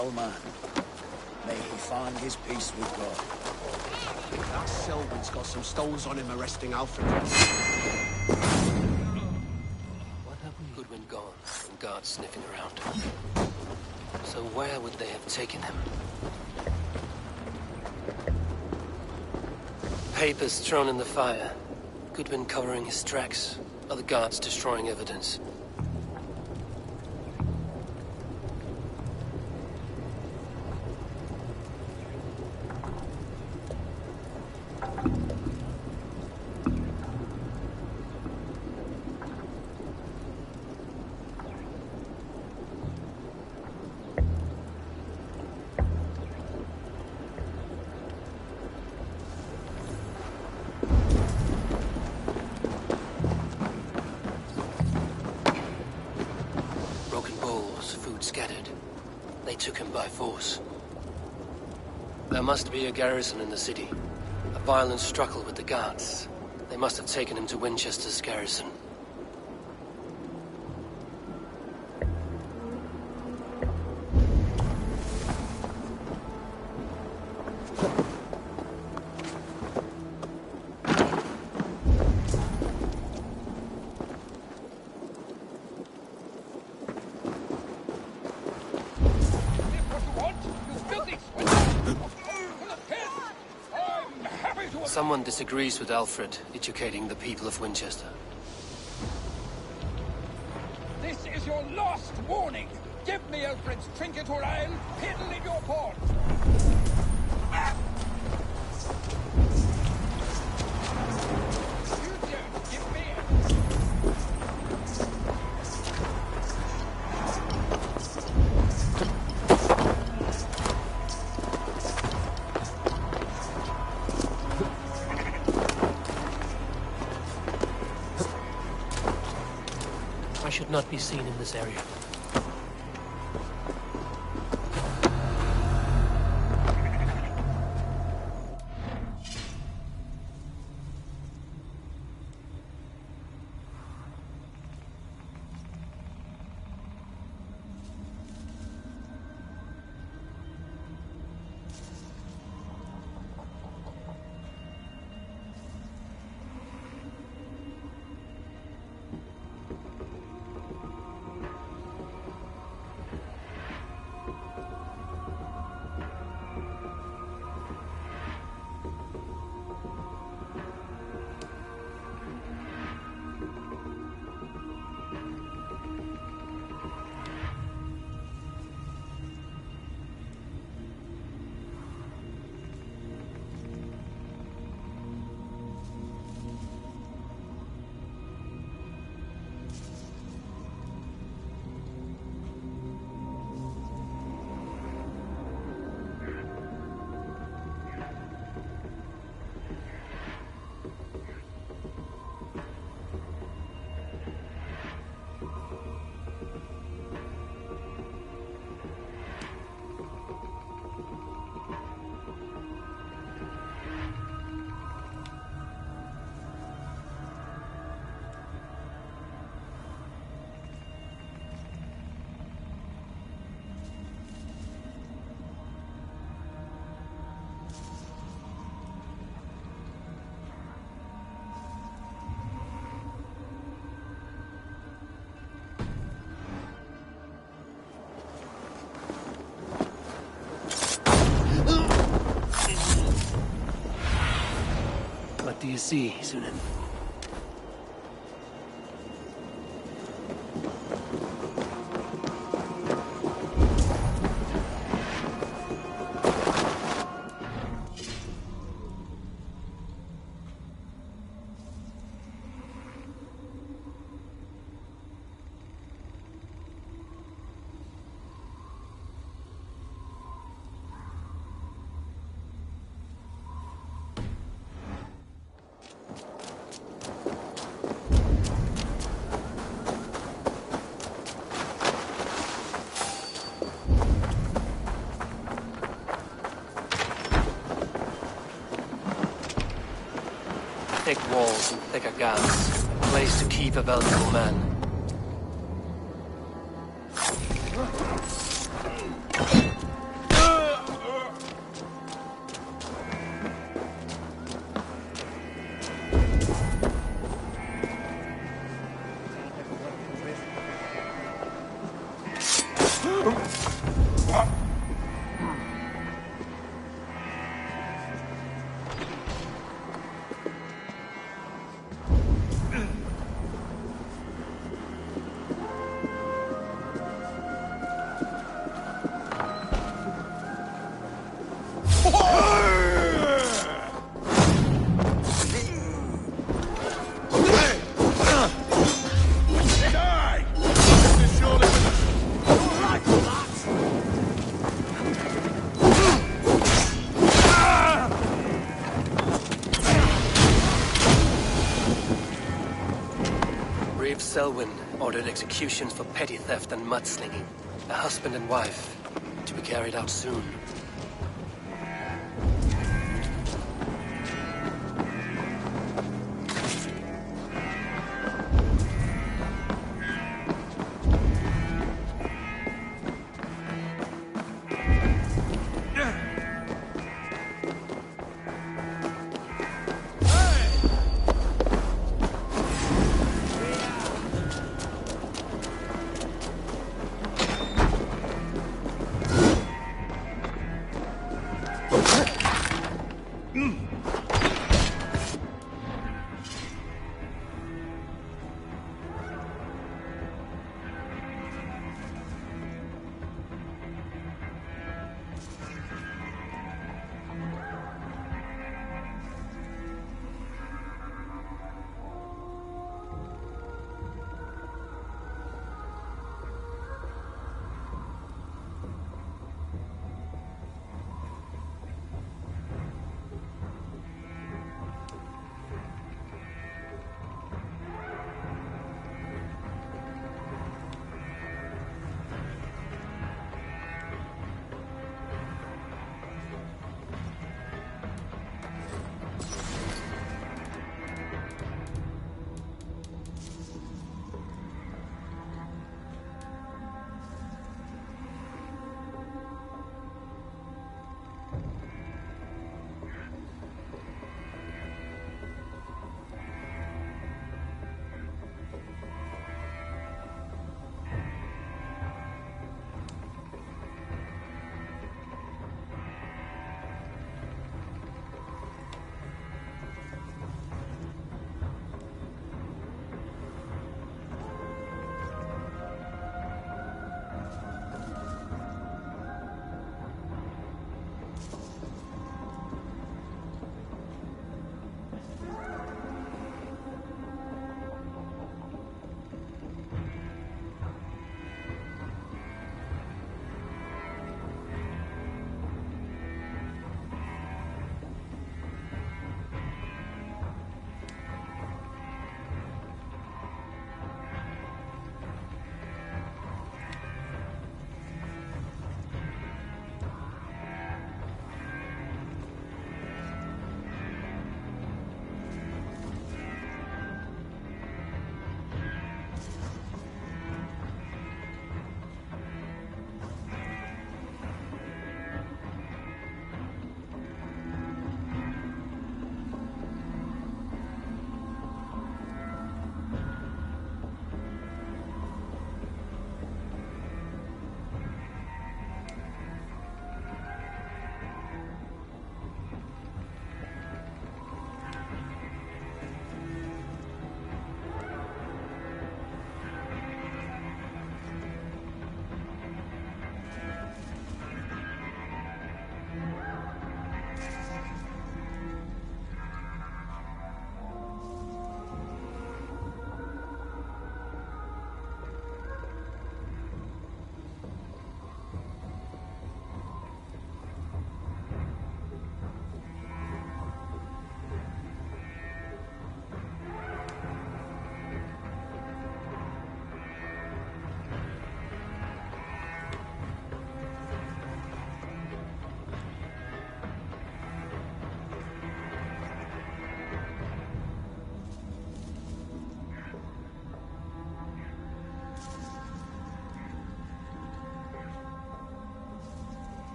Oh man, may he find his peace with God. That Selwyn's got some stones on him arresting Alfred. What happened? Goodwin gone, and guards sniffing around. So where would they have taken him? Papers thrown in the fire. Goodwin covering his tracks. Other guards destroying evidence. Scattered. They took him by force. There must be a garrison in the city. A violent struggle with the guards. They must have taken him to Winchester's garrison. Someone disagrees with Alfred educating the people of Winchester. This is your last warning. Give me Alfred's trinket or I'll piddle in your paw. You don't give me it. I should not be seen in this area. What do you see, Sunan? Thick walls and thicker guards. A place to keep a valuable man. Selwyn ordered executions for petty theft and mudslinging. A husband and wife, to be carried out soon.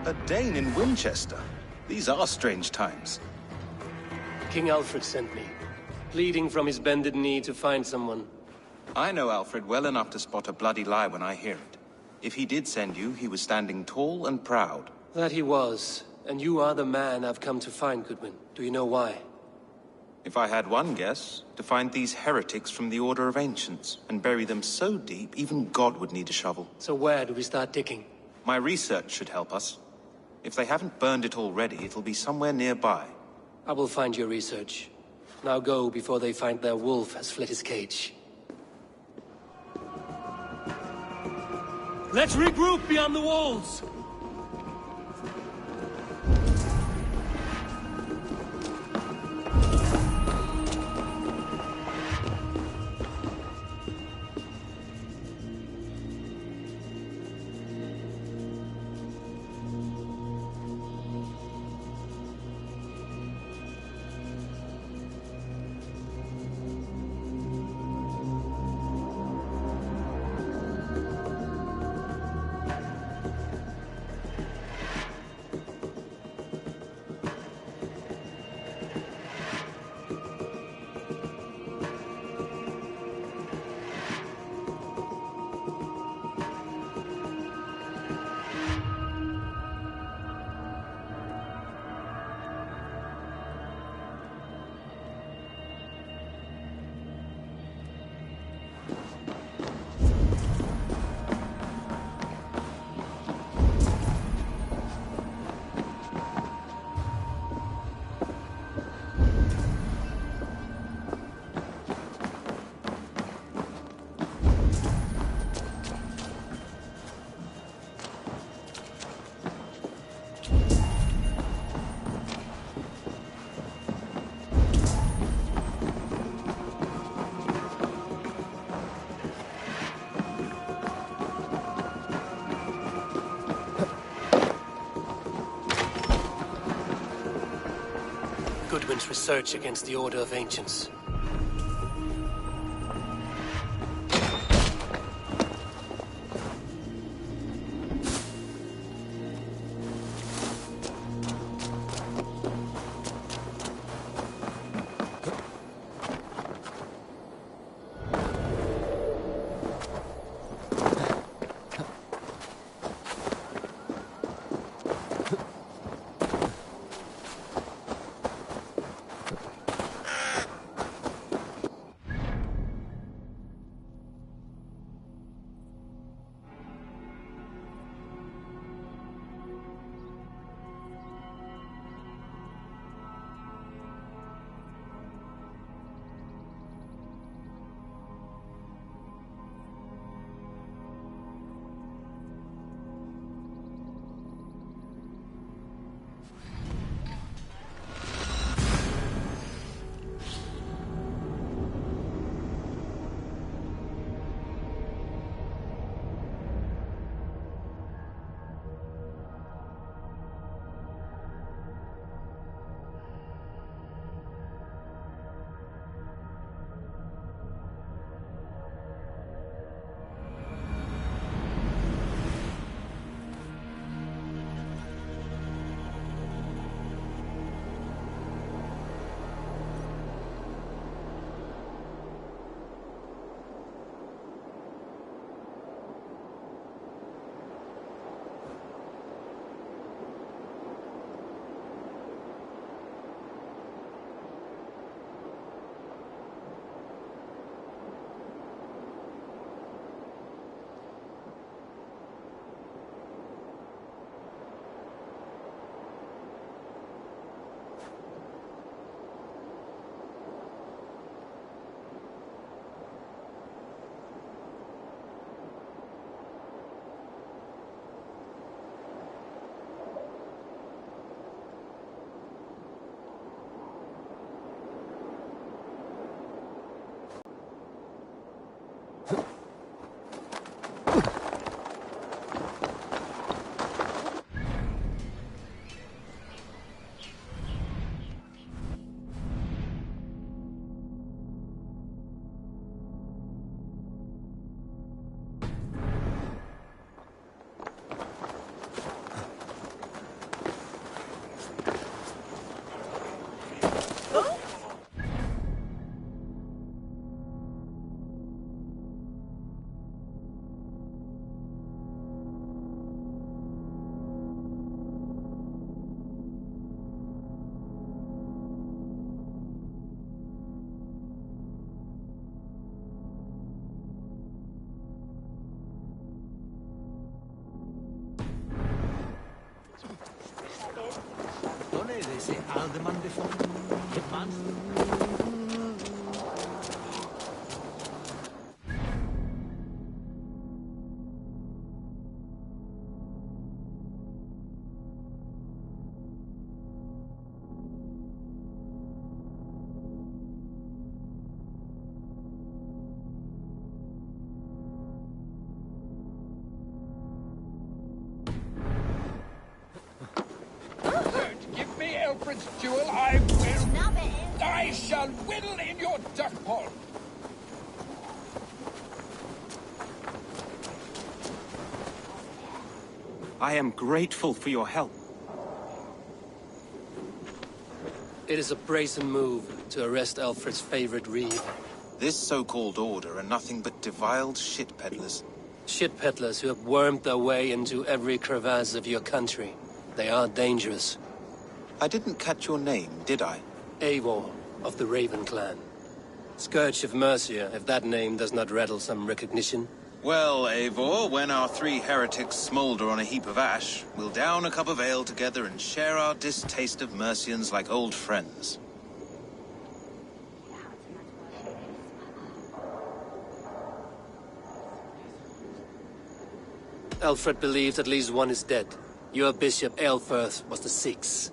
A Dane in Winchester? These are strange times. King Alfred sent me, pleading from his bended knee to find someone. I know Alfred well enough to spot a bloody lie when I hear it. If he did send you, he was standing tall and proud. That he was, and you are the man I've come to find, Goodwin. Do you know why? If I had one guess, to find these heretics from the Order of Ancients, and bury them so deep, even God would need a shovel. So where do we start digging? My research should help us. If they haven't burned it already, it'll be somewhere nearby. I will find your research. Now go before they find their wolf has fled his cage. Let's regroup beyond the walls! Goodwin's research against the Order of Ancients. Alderman before? Hitman? Don't give me Alfred's jewel, I will... I shall whittle in your duck pond. I am grateful for your help. It is a brazen move to arrest Alfred's favorite reeve. This so-called order are nothing but deviled shit peddlers. Shit peddlers who have wormed their way into every crevasse of your country. They are dangerous. I didn't catch your name, did I? Eivor, of the Raven clan. Scourge of Mercia, if that name does not rattle some recognition. Well, Eivor, when our three heretics smolder on a heap of ash, we'll down a cup of ale together and share our distaste of Mercians like old friends. Alfred believes at least one is dead. Your bishop, Aelfirth, was the sixth.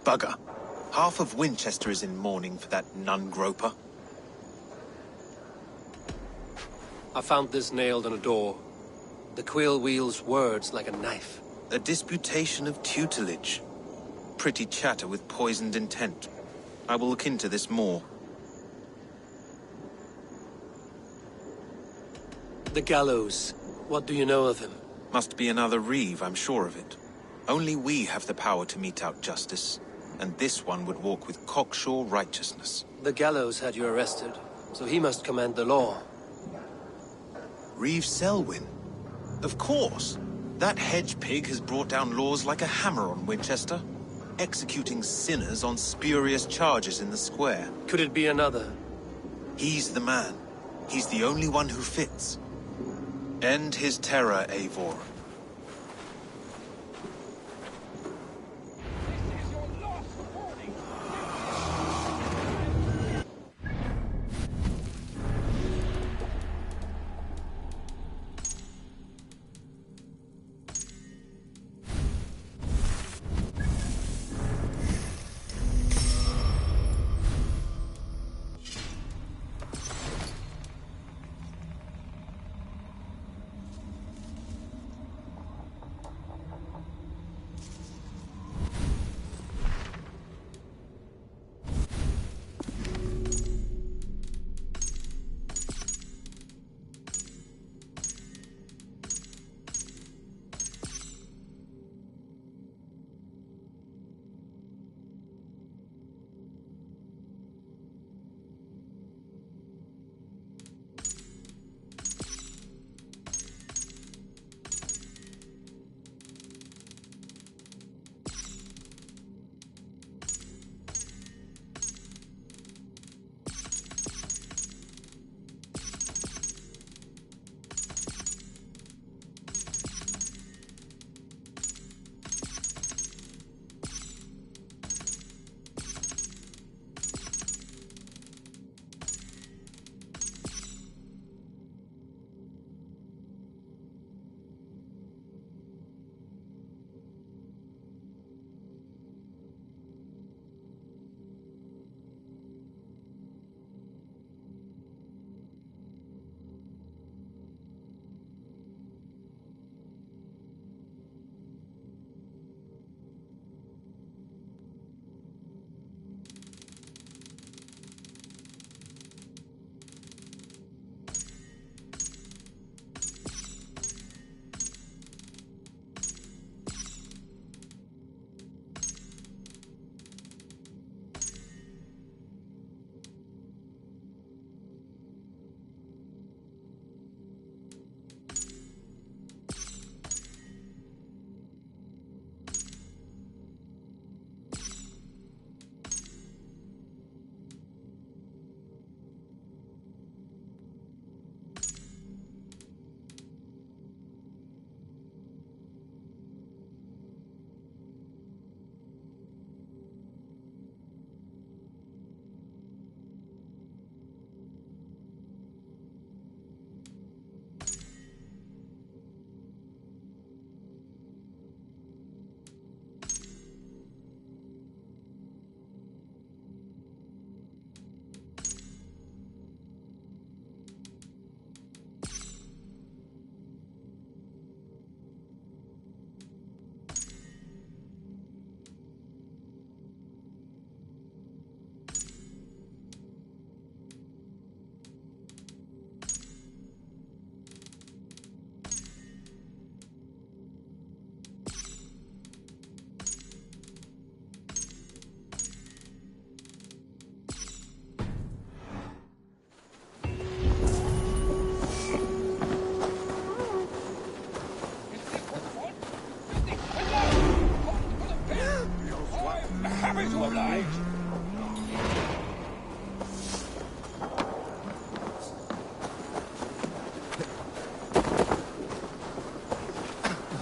Bugger. Half of Winchester is in mourning for that nun-groper. I found this nailed on a door. The quill wields words like a knife. A disputation of tutelage. Pretty chatter with poisoned intent. I will look into this more. The gallows. What do you know of him? Must be another reeve, I'm sure of it. Only we have the power to mete out justice. And this one would walk with cocksure righteousness. The gallows had you arrested, so he must command the law. Reeve Selwyn? Of course. That hedge pig has brought down laws like a hammer on Winchester. Executing sinners on spurious charges in the square. Could it be another? He's the man. He's the only one who fits. End his terror, Eivor. This is your last warning.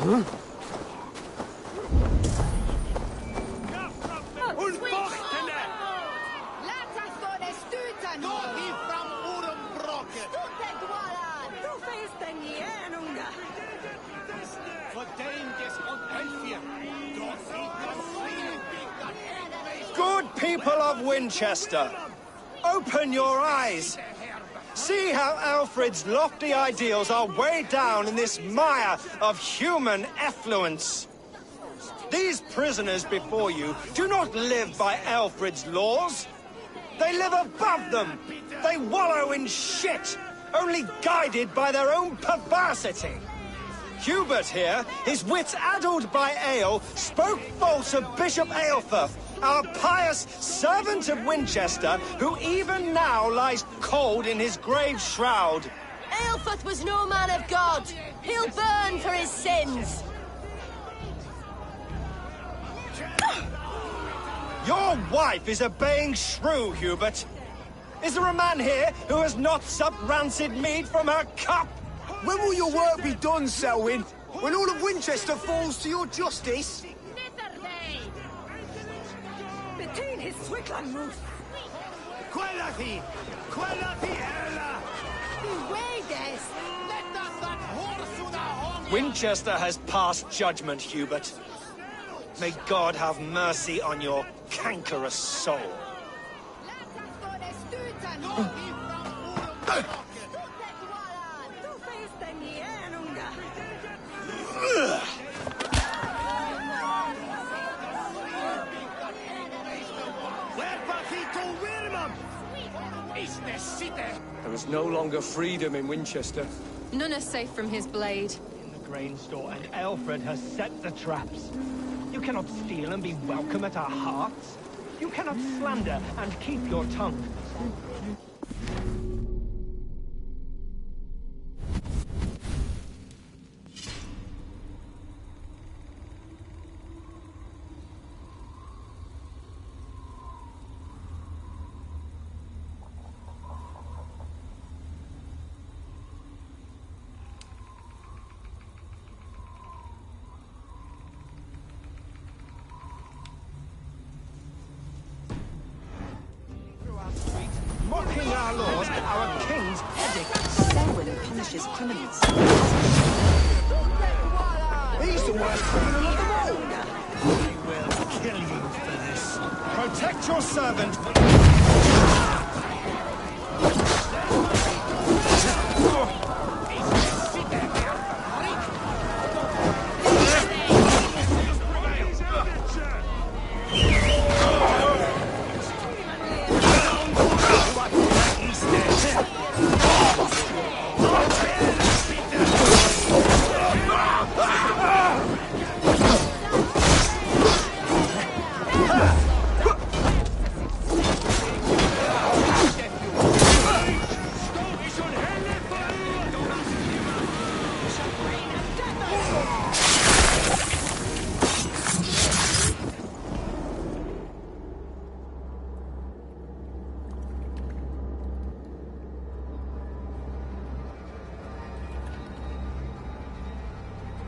Good people of Winchester, open your eyes. See how Alfred's lofty ideals are weighed down in this mire of human effluence. These prisoners before you do not live by Alfred's laws. They live above them. They wallow in shit, only guided by their own perversity. Hubert here, his wits addled by ale, spoke false of Bishop Aelfirth, our pious servant of Winchester, who even now lies cold in his grave shroud. Aelfirth was no man of God. He'll burn for his sins. Your wife is a baying shrew, Hubert. Is there a man here who has not supped rancid mead from her cup? When will your work be done, Selwyn? When all of Winchester falls to your justice? Winchester has passed judgment, Hubert. May God have mercy on your cankerous soul. There is no longer freedom in Winchester. None are safe from his blade. The grain store, and Alfred has set the traps. You cannot steal and be welcome at our hearths. You cannot slander and keep your tongue. Mocking our laws, our king's edict. Selwyn punishes criminals. He's the worst criminal of them all! We will kill you for this. Protect your servant.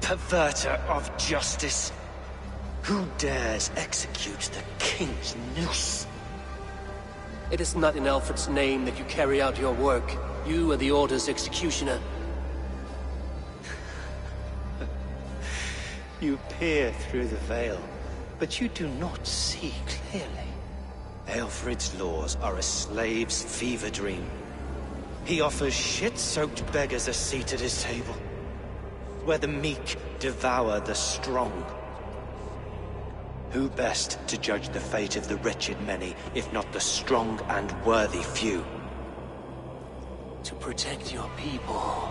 Perverter of justice. Who dares execute the king's noose? It is not in Alfred's name that you carry out your work. You are the Order's executioner. You peer through the veil, but you do not see clearly. Aelfred's laws are a slave's fever dream. He offers shit-soaked beggars a seat at his table, where the meek devour the strong. Who best to judge the fate of the wretched many, if not the strong and worthy few? To protect your people,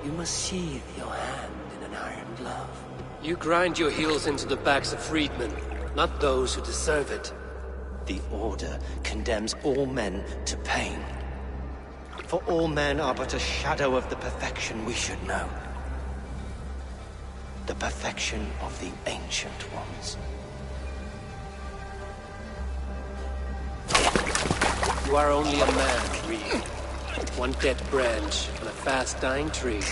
you must sheathe your hand in an iron glove. You grind your heels into the backs of freedmen, not those who deserve it. The Order condemns all men to pain. For all men are but a shadow of the perfection we should know. The perfection of the Ancient Ones. You are only a man, Reed. One dead branch on a fast-dying tree.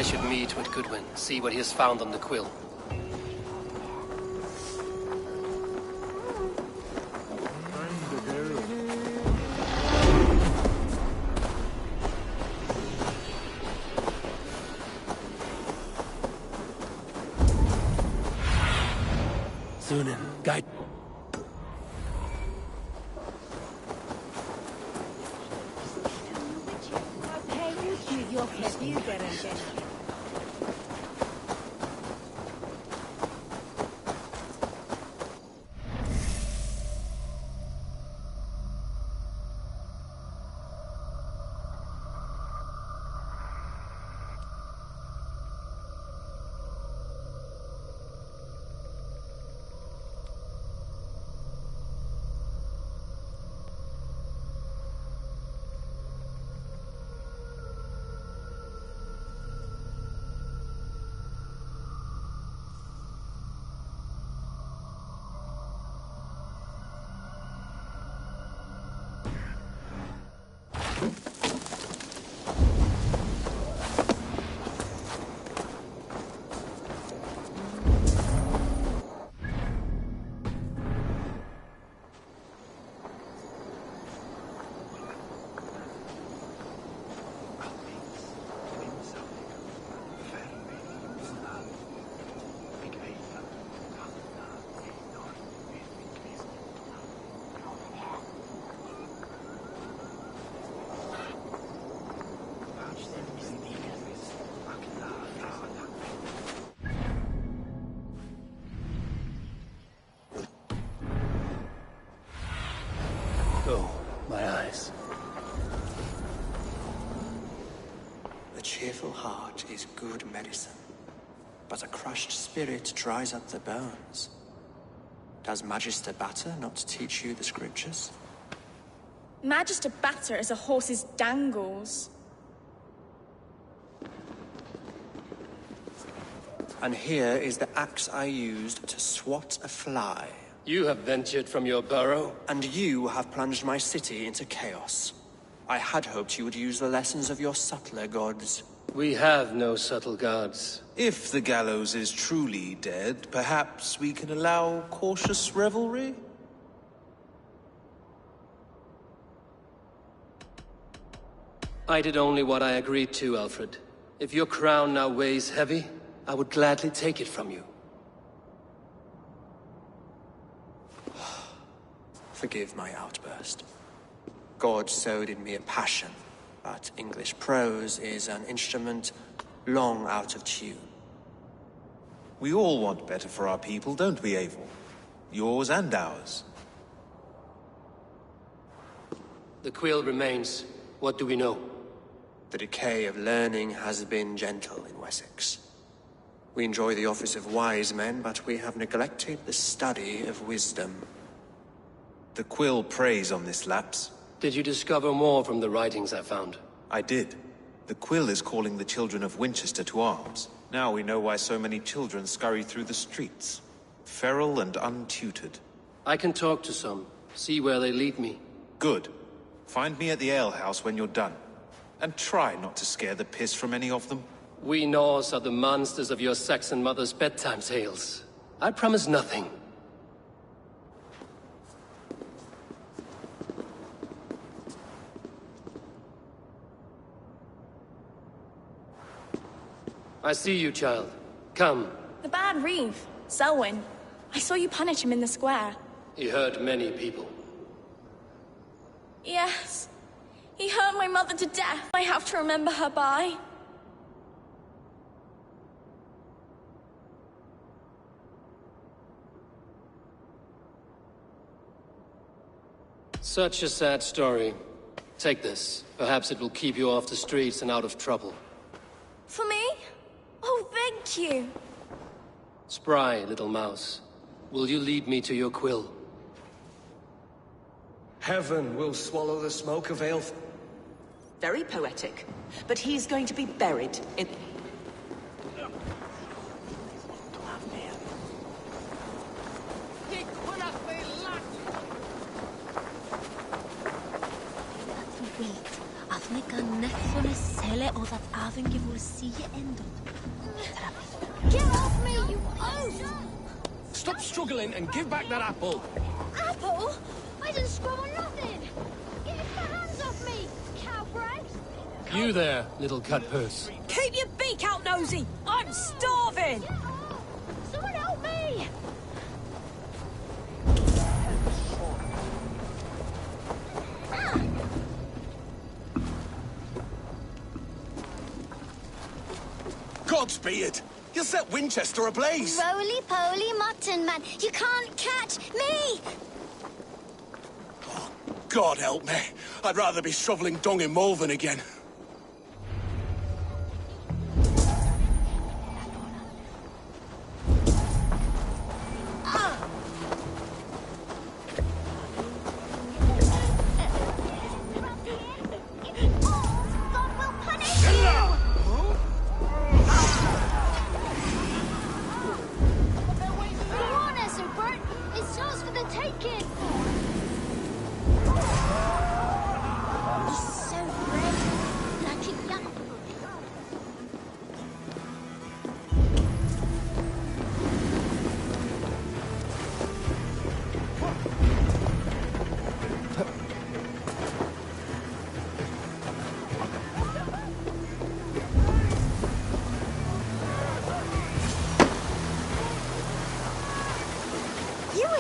should meet with Goodwin, see what he has found on the quill. Sunan, guide. Oh, my eyes. A cheerful heart is good medicine, but a crushed spirit dries up the bones. Does Magister Batter not teach you the scriptures? Magister Batter is a horse's dangles. And here is the axe I used to swat a fly. You have ventured from your burrow? And you have plunged my city into chaos. I had hoped you would use the lessons of your subtler gods. We have no subtle gods. If the gallows is truly dead, perhaps we can allow cautious revelry? I did only what I agreed to, Alfred. If your crown now weighs heavy, I would gladly take it from you. Forgive my outburst. God sowed in me a passion, but English prose is an instrument long out of tune. We all want better for our people, don't we, Eivor? Yours and ours. The quill remains. What do we know? The decay of learning has been gentle in Wessex. We enjoy the office of wise men, but we have neglected the study of wisdom. The quill preys on this lapse. Did you discover more from the writings I found? I did. The quill is calling the children of Winchester to arms. Now we know why so many children scurry through the streets. Feral and untutored. I can talk to some, see where they lead me. Good. Find me at the alehouse when you're done. And try not to scare the piss from any of them. We Norse are the monsters of your Saxon mother's bedtime tales. I promise nothing. I see you, child. Come. The bad Reeve, Selwyn. I saw you punish him in the square. He hurt many people. Yes. He hurt my mother to death. I have to remember her by. Such a sad story. Take this. Perhaps it will keep you off the streets and out of trouble. For me? Oh, thank you. Spry, little mouse. Will you lead me to your quill? Heaven will swallow the smoke of ale. Very poetic. But he's going to be buried in... Get off me, you oaf! Stop struggling and give back that apple. Apple? I didn't scrub on nothing! Get your hands off me, cowbread! You there, little cutpurse. Keep your beak out, Nosy! I'm starving! Someone help me! Godspeed! You'll set Winchester ablaze! Roly-poly mutton man, you can't catch me! God help me. I'd rather be shoveling dung in Malvern again.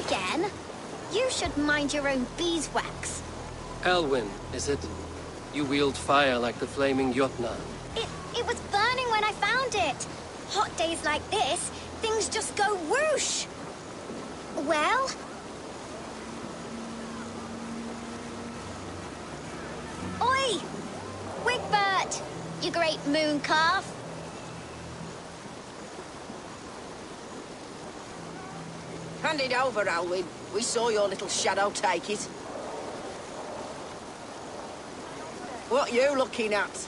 Again? You should mind your own beeswax. Elwyn, is it? You wield fire like the flaming Jotnar. It was burning when I found it. Hot days like this, things just go whoosh. Well? Oi! Wigbert! You great moon calf. Hand it over, Alwyn. We saw your little shadow take it. What you looking at?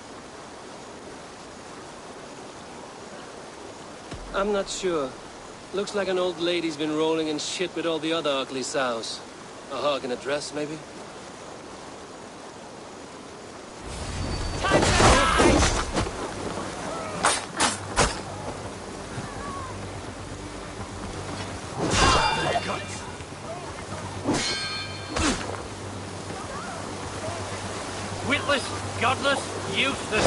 I'm not sure. Looks like an old lady's been rolling in shit with all the other ugly sows. A hog in a dress, maybe? Witless, godless, useless.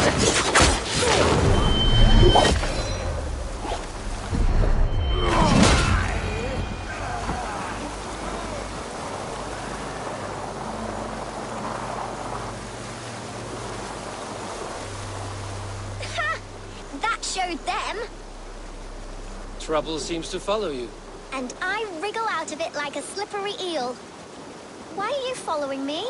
That showed them. Trouble seems to follow you. And I wriggle out of it like a slippery eel. Why are you following me?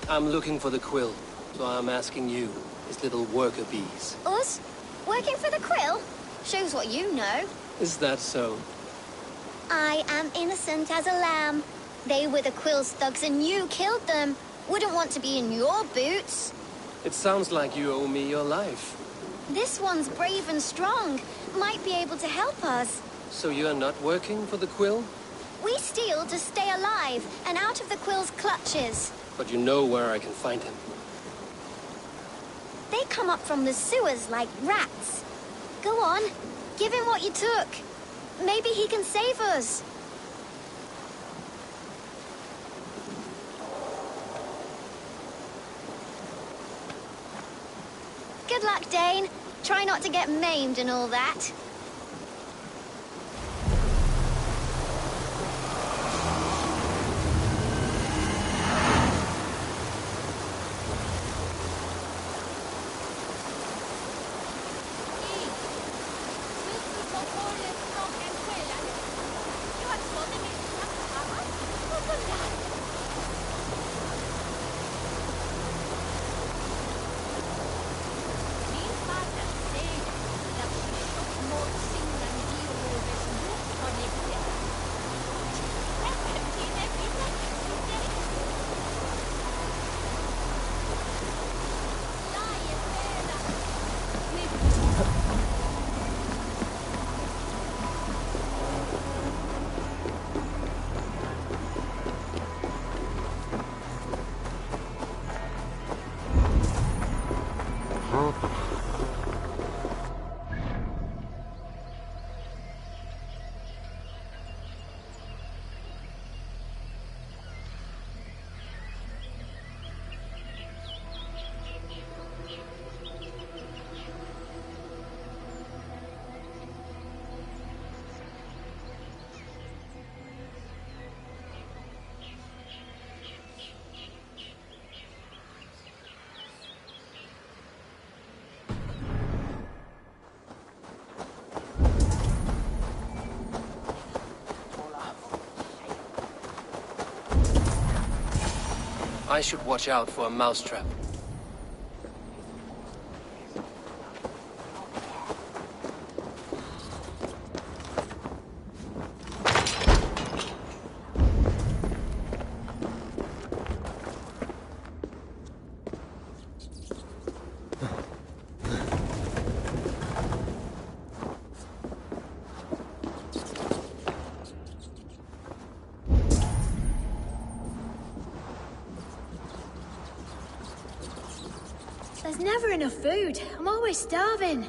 I'm looking for the quill, so I'm asking you, his little worker bees. Us? Working for the Quill? Shows what you know. Is that so? I am innocent as a lamb. They were the Quill's thugs and you killed them. Wouldn't want to be in your boots. It sounds like you owe me your life. This one's brave and strong. Might be able to help us. So you're not working for the quill? We steal to stay alive and out of the Quill's clutches. But you know where I can find him. They come up from the sewers like rats. Go on, give him what you took. Maybe he can save us. Good luck, Dane. Try not to get maimed and all that. I should watch out for a mousetrap. There's never enough food. I'm always starving.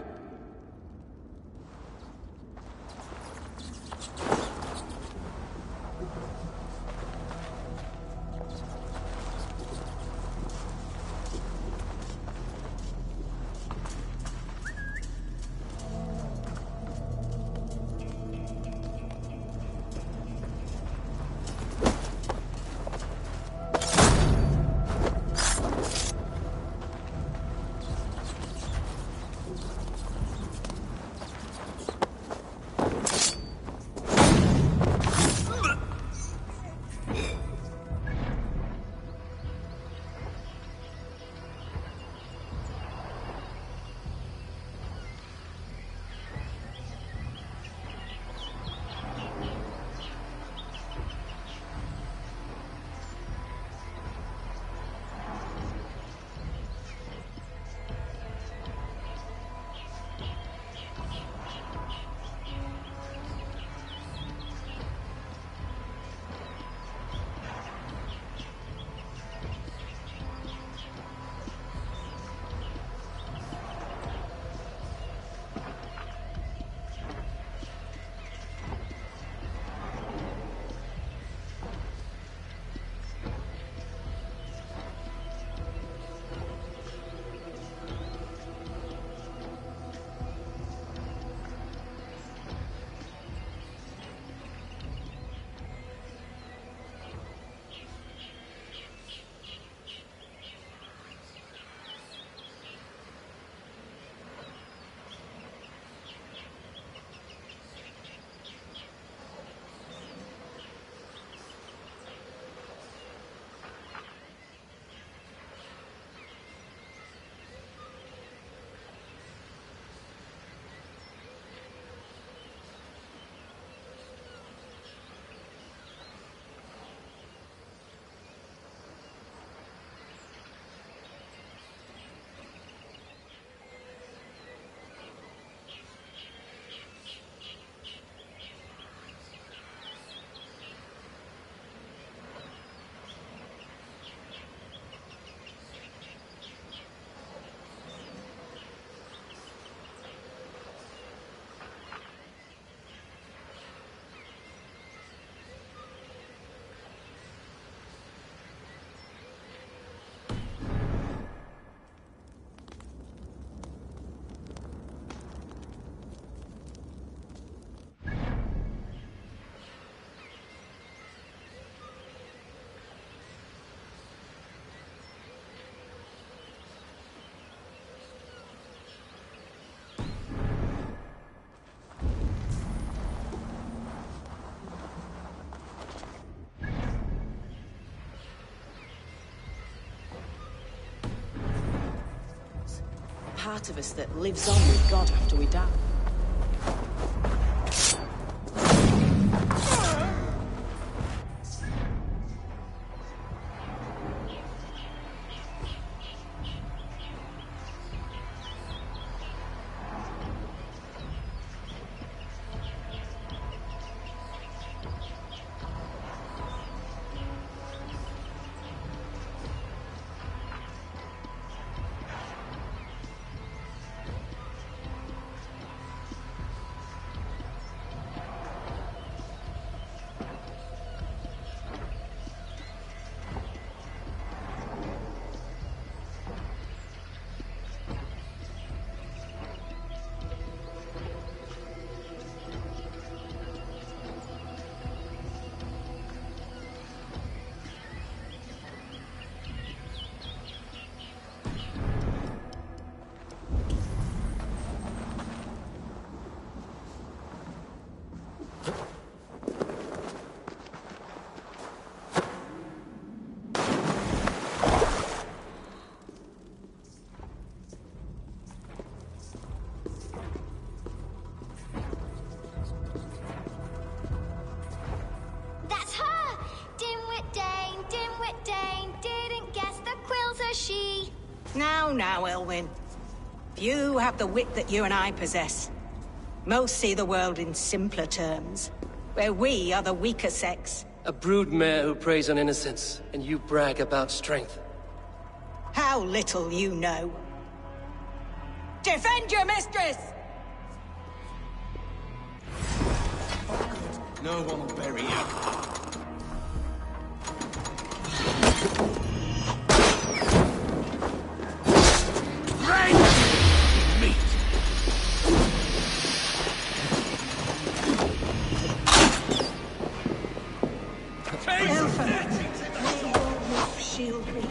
Part of us that lives on with God after we die. she? Now, Elwyn. You have the wit that you and I possess. Most see the world in simpler terms, where we are the weaker sex. A broodmare who preys on innocence, and you brag about strength. How little you know. Defend your mistress! No one will bury you. Shield me.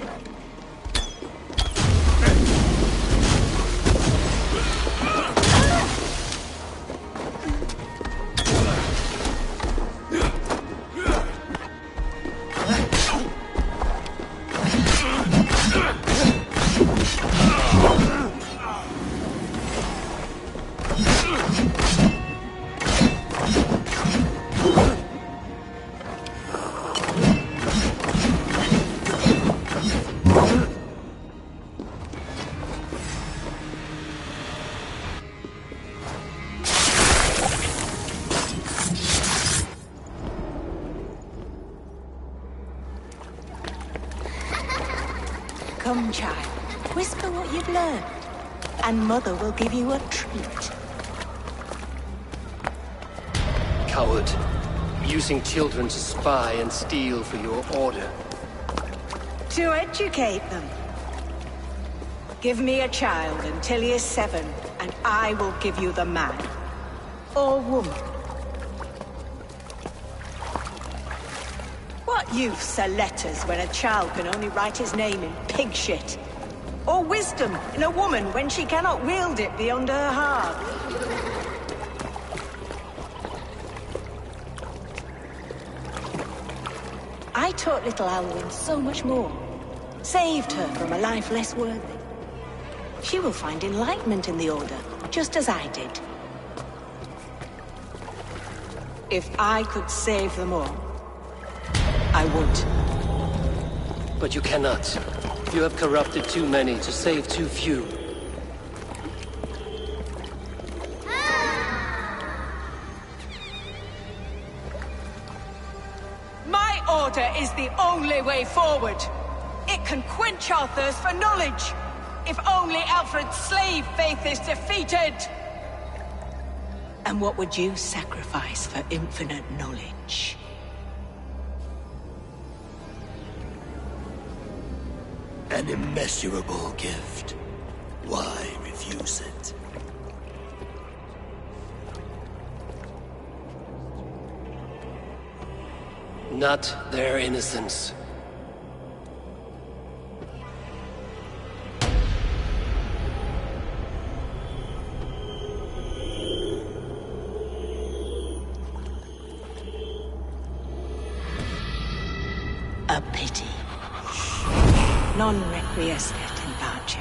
Come, child. Whisper what you've learned, and Mother will give you a treat. Coward. Using children to spy and steal for your order. To educate them. Give me a child until he is 7, and I will give you the man. Or woman. What use are letters when a child can only write his name in pig shit? Or wisdom in a woman when she cannot wield it beyond her heart? I taught little Alwyn so much more. Saved her from a life less worthy. She will find enlightenment in the Order, just as I did. If I could save them all, I would. But you cannot. You have corrupted too many to save too few. My order is the only way forward. It can quench our thirst for knowledge. If only Alfred's slave faith is defeated. And what would you sacrifice for infinite knowledge? An immeasurable gift. Why refuse it? Not their innocence. A pity. Non requiescat in pace.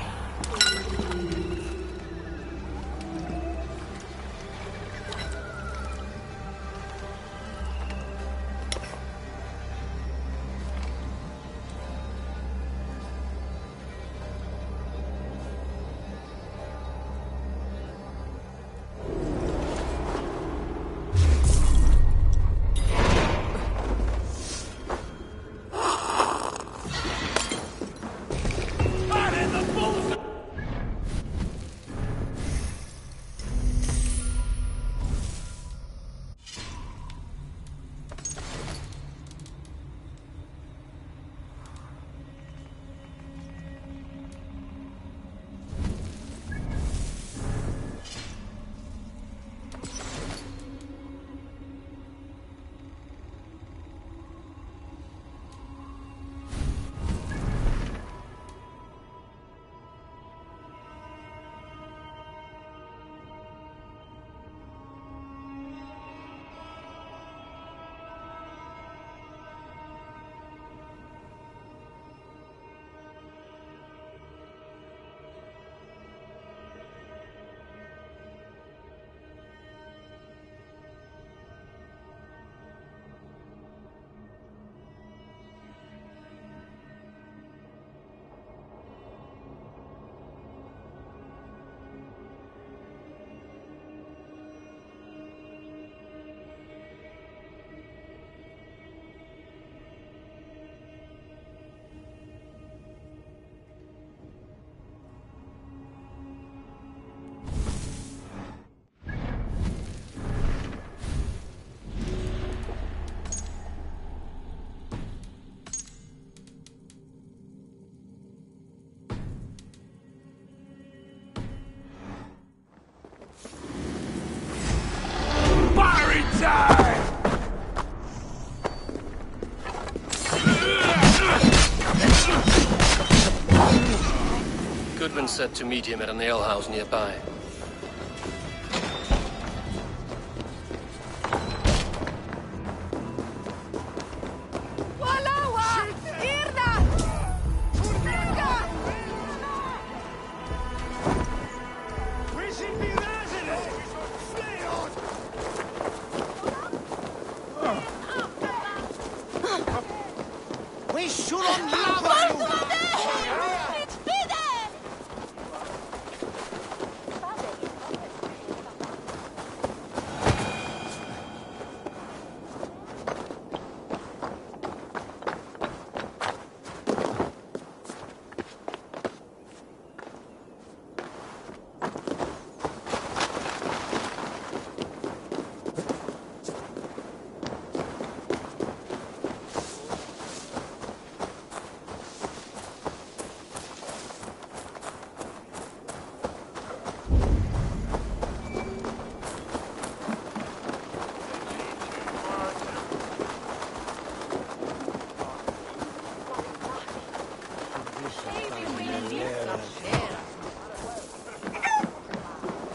Goodwin said to meet him at an alehouse nearby. We should unload you!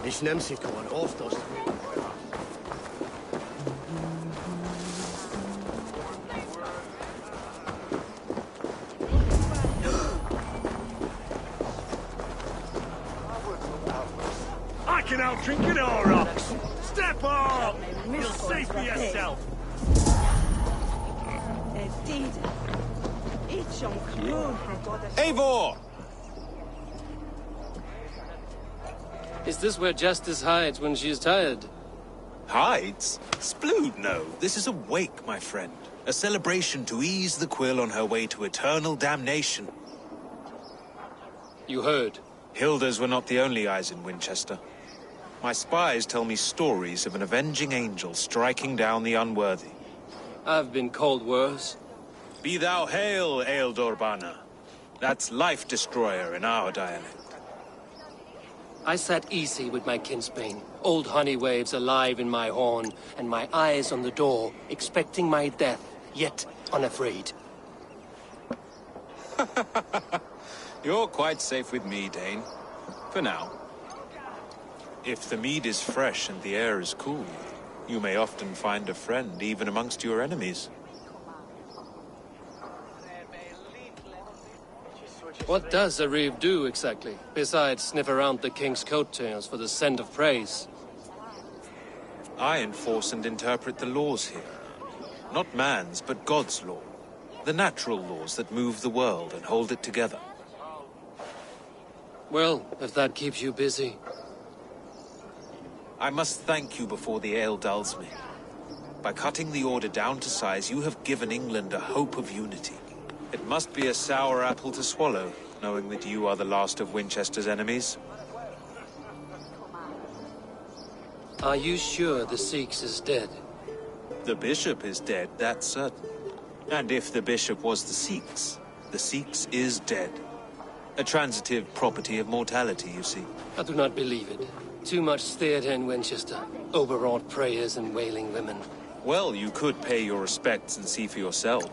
Ich nehme sie gewoon oftast. I can out-drink it all up. Step up! You'll see for yourself. Eivor! Is this where Justice hides when she is tired? Hides? Splood, no. This is a wake, my friend. A celebration to ease the Quill on her way to eternal damnation. You heard. Hilda's were not the only eyes in Winchester. My spies tell me stories of an avenging angel striking down the unworthy. I've been called worse. Be thou hail, Ealdor. That's Life Destroyer in our dialect. I sat easy with my kinsbane, old honey waves alive in my horn, and my eyes on the door, expecting my death, yet unafraid. You're quite safe with me, Dane. For now. If the mead is fresh and the air is cool, you may often find a friend even amongst your enemies. What does a reeve do, exactly, besides sniff around the king's coattails for the scent of praise? I enforce and interpret the laws here. Not man's, but God's law. The natural laws that move the world and hold it together. Well, if that keeps you busy. I must thank you before the ale dulls me. By cutting the order down to size, you have given England a hope of unity. It must be a sour apple to swallow, knowing that you are the last of Winchester's enemies. Are you sure the Sikhs is dead? The bishop is dead, that's certain. And if the bishop was the Sikhs is dead. A transitive property of mortality, you see. I do not believe it. Too much theater in Winchester. Overwrought prayers and wailing women. Well, you could pay your respects and see for yourself.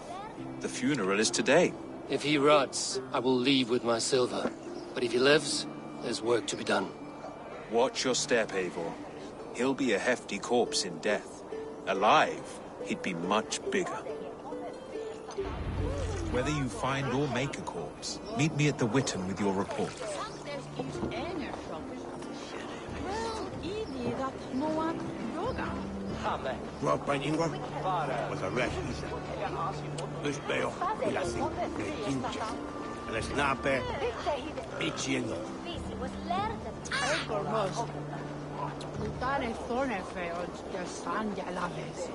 The funeral is today. If he rots, I will leave with my silver. But if he lives, there's work to be done. Watch your step, Eivor. He'll be a hefty corpse in death. Alive, he'd be much bigger. Whether you find or make a corpse, meet me at the Witten with your report. Rob Ingvar was arrested. Luis Beo y la de hinchas. El snape diciendo. Utare thorne feod de sand alaves.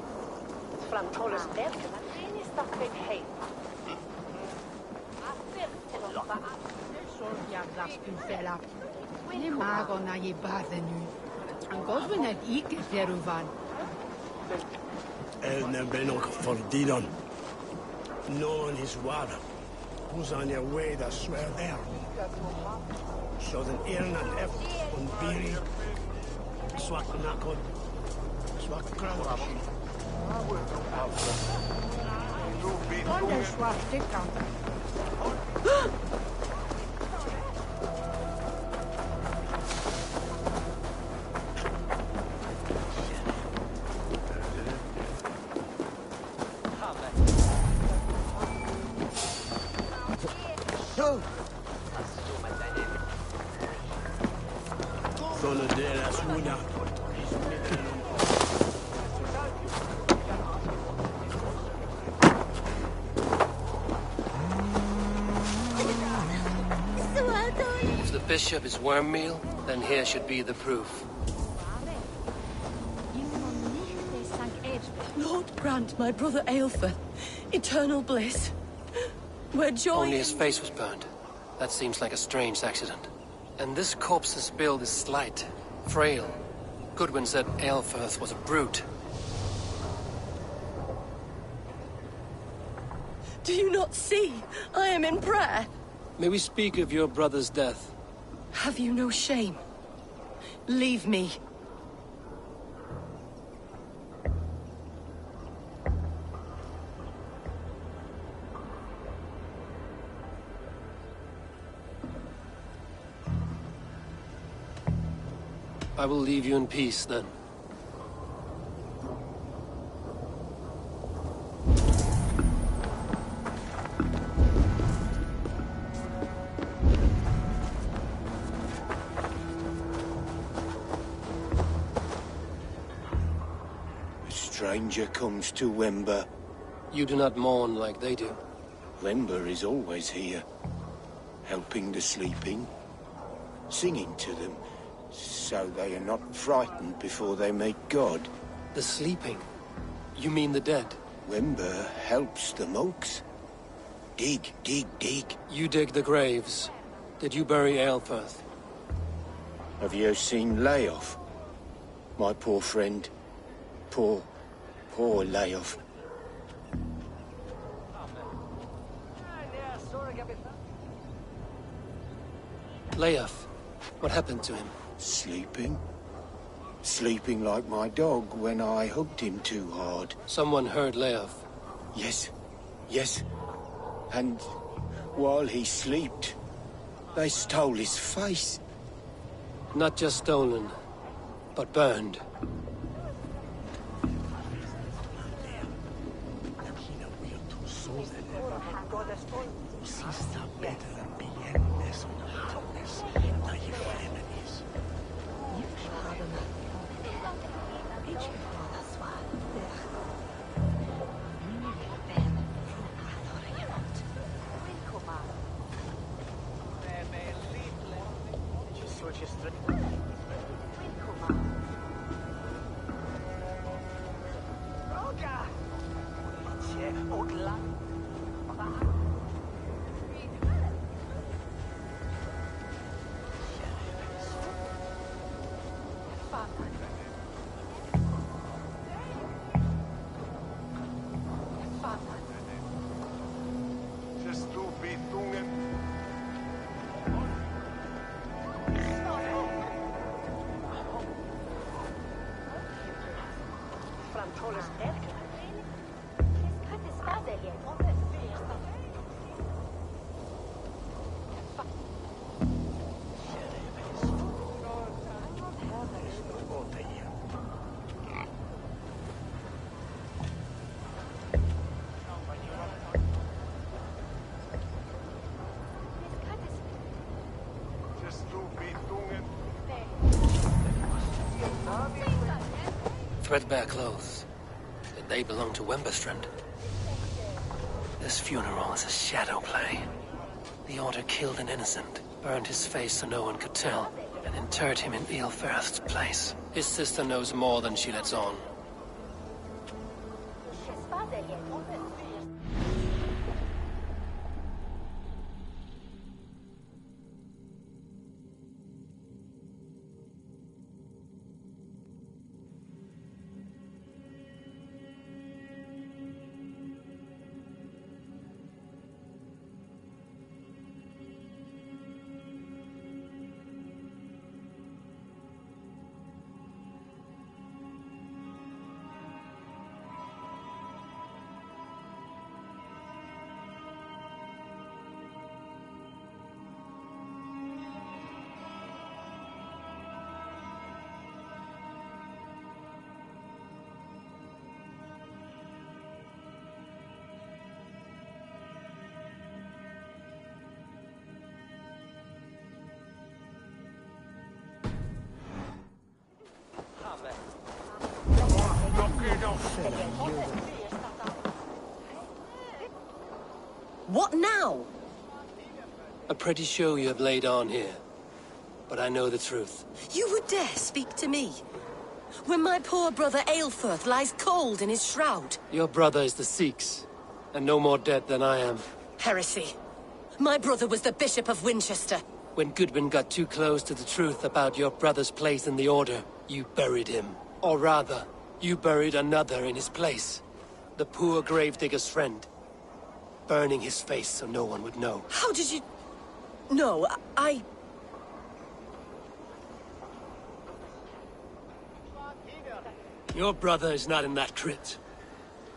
Framtolus bergen, en is dat geen heen. Sorgia glaskin fella. Ni mago na je badenu. En Godwin het ikke deruvan. En ben ook verdienen. No one is water. Who's on your way to swear there? So then Erin and F on Biri. Swak nakod. Swak krauwashi. Onder swak stikkant. too. Solo de la Suna. If the bishop is worm meal, then here should be the proof. Lord grant my brother Aelfred eternal bliss, where joy... Only his face was burned. That seems like a strange accident. And this corpse's build is slight, frail. Goodwin said Aelfirth was a brute. Do you not see? I am in prayer. May we speak of your brother's death? Have you no shame? Leave me. I will leave you in peace, then. A stranger comes to Wember. You do not mourn like they do. Wember is always here, helping the sleeping, singing to them, so they are not frightened before they meet God. The sleeping? You mean the dead? Wember helps the monks. Dig, dig, dig. You dig the graves. Did you bury Aelfirth? Have you seen Leof? My poor friend. Poor Leof. Leof, what happened to him? Sleeping? Sleeping like my dog when I hugged him too hard. Someone heard Leof. Yes. And while he slept, they stole his face. Not just stolen, but burned. Threadbare clothes. Did they belong to Wemberstrand? This funeral is a shadow play. The Order killed an innocent, burned his face so no one could tell, and interred him in Aelfirth's place. His sister knows more than she lets on. now? A pretty show you have laid on here. But I know the truth. You would dare speak to me? When my poor brother Aelfirth lies cold in his shroud. Your brother is the Sikhs, and no more dead than I am. Heresy. My brother was the Bishop of Winchester. When Goodwin got too close to the truth about your brother's place in the Order, you buried him. Or rather, you buried another in his place. The poor gravedigger's friend. Burning his face so no one would know. How did you... No, I... Your brother is not in that crypt.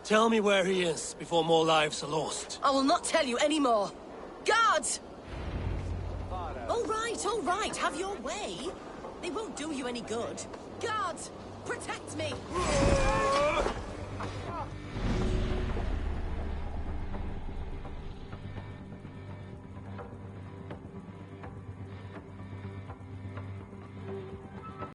Tell me where he is before more lives are lost. I will not tell you any more. Guards! All right, have your way. They won't do you any good. Guards, protect me!